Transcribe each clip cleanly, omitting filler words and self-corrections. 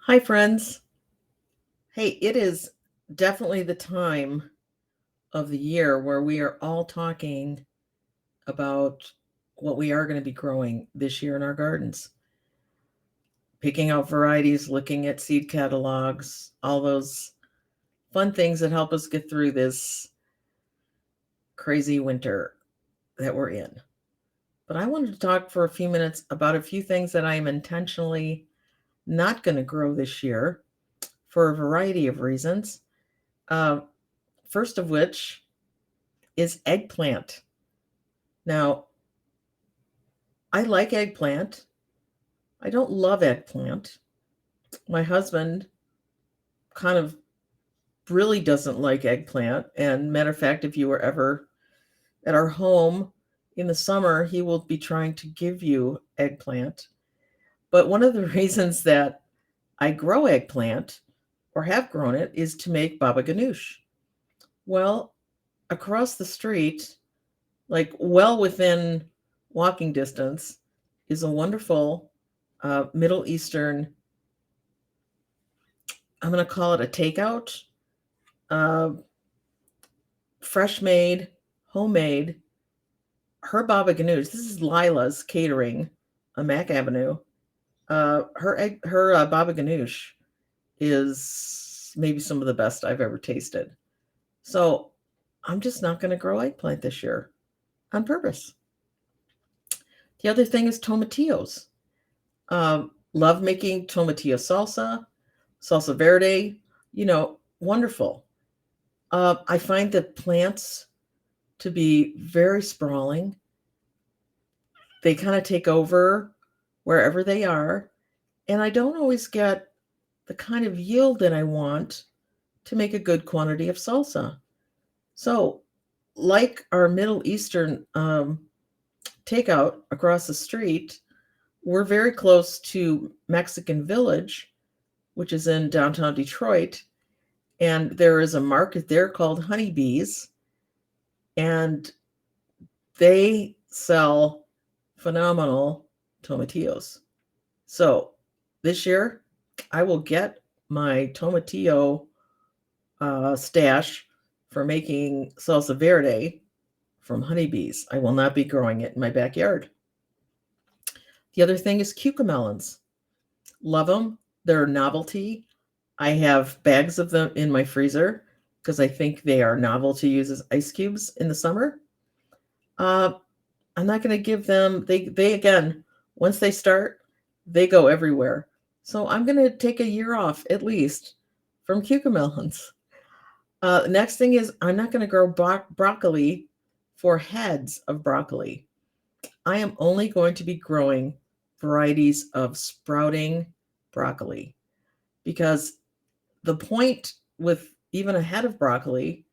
Hi, friends. Hey, it is definitely the time of the year where we are all talking about what we are going to be growing this year in our gardens. Picking out varieties, looking at seed catalogs, all those fun things that help us get through this crazy winter that we're in. But I wanted to talk for a few minutes about a few things that I am intentionally not going to grow this year for a variety of reasons. Uh, First of which is eggplant. Now, I like eggplant. I don't love eggplant. My husband kind of really doesn't like eggplant. And matter of fact, if you were ever at our home in the summer, he will be trying to give you eggplant. But one of the reasons that I grow eggplant or have grown it is to make baba ganoush. Well, across the street, like well within walking distance, is a wonderful Middle Eastern, I'm going to call it a takeout, uh, fresh made, homemade, her baba ganoush. This is Lila's Catering on Mac Avenue. Her baba ganoush is maybe some of the best I've ever tasted. So I'm just not going to grow eggplant this year on purpose. The other thing is tomatillos. Love making tomatillo salsa, salsa verde, wonderful. I find that plants to be very sprawling. They kind of take over wherever they are, and I don't always get the kind of yield that I want to make a good quantity of salsa. So, like our Middle Eastern takeout across the street, we're very close to Mexican Village, which is in downtown Detroit, and there is a market there called Honeybees, and they sell phenomenal tomatillos. So this year, I will get my tomatillo stash for making salsa verde from honeybees. I will not be growing it in my backyard. The other thing is cucamelons. Love them. They're a novelty. I have bags of them in my freezer because I think they are novel to use as ice cubes in the summer. Uh, I'm not going to give them, they again, once they start, they go everywhere. So I'm going to take a year off at least from cucamelons. Next thing is I'm not going to grow broccoli for heads of broccoli. I am only going to be growing varieties of sprouting broccoli because the point with even a head of broccoli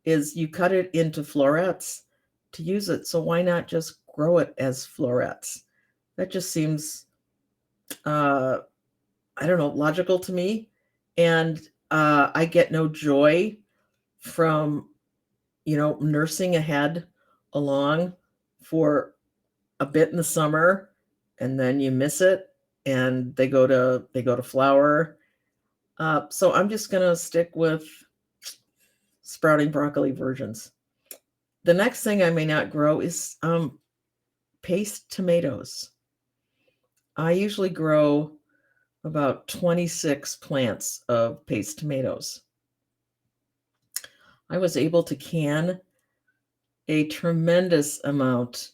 is you cut it into florets to use it. So why not just grow it as florets? That just seems, uh, I don't know, logical to me. And I get no joy from, nursing a head along for a bit in the summer, and then you miss it, and they go to flower. So I'm just gonna stick with sprouting broccoli versions. The next thing I may not grow is paste tomatoes. I usually grow about 26 plants of paste tomatoes. I was able to can a tremendous amount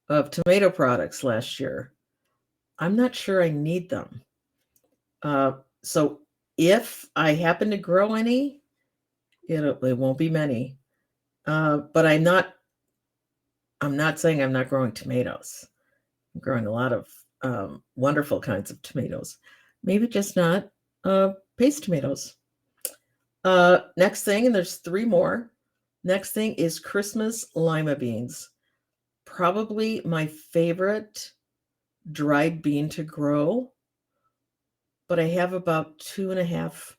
of tomato products last year. I'm not sure I need them. So if I happen to grow any, it won't be many. But I'm not saying I'm not growing tomatoes. I'm growing a lot of wonderful kinds of tomatoes. Maybe just not paste tomatoes. Next thing, and there's three more. Next thing is Christmas lima beans. Probably my favorite dried bean to grow, but I have about 2.5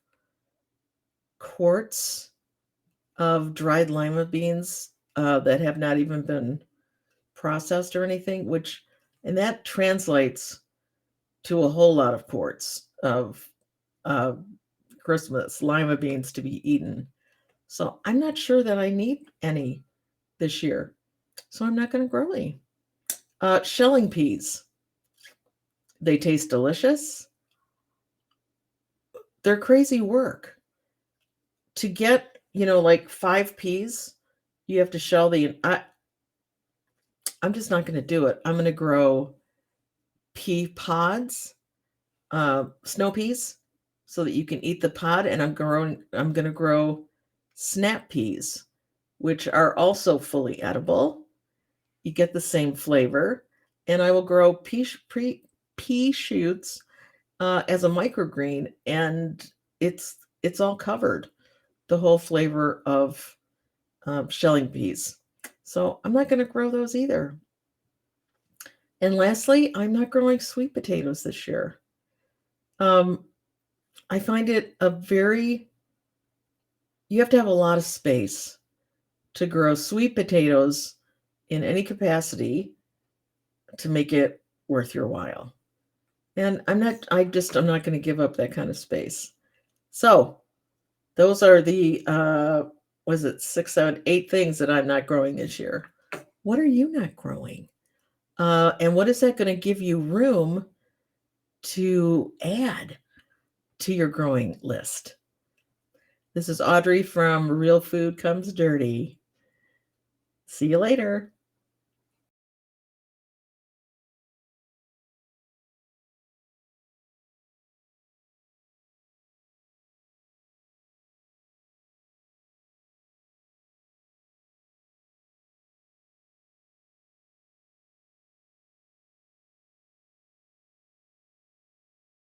quarts of dried lima beans that have not even been processed or anything, and that translates to a whole lot of quarts of uh, Christmas lima beans to be eaten. So I'm not sure that I need any this year. So I'm not going to grow any. Shelling peas. They taste delicious. They're crazy work. To get, like 5 peas, you have to shell I'm just not going to do it. I'm going to grow pea pods, snow peas, so that you can eat the pod. And I'm going to grow snap peas, which are also fully edible. You get the same flavor. And I will grow pea shoots as a microgreen, and it's all covered. The whole flavor of shelling peas. So I'm not going to grow those either. And lastly, I'm not growing sweet potatoes this year. I find it you have to have a lot of space to grow sweet potatoes in any capacity to make it worth your while. And I'm not going to give up that kind of space. So those are the, was it 6, 7, 8 things that I'm not growing this year. What are you not growing? And what is that going to give you room to add to your growing list? This is Audrey from Real Food Comes Dirty. See you later.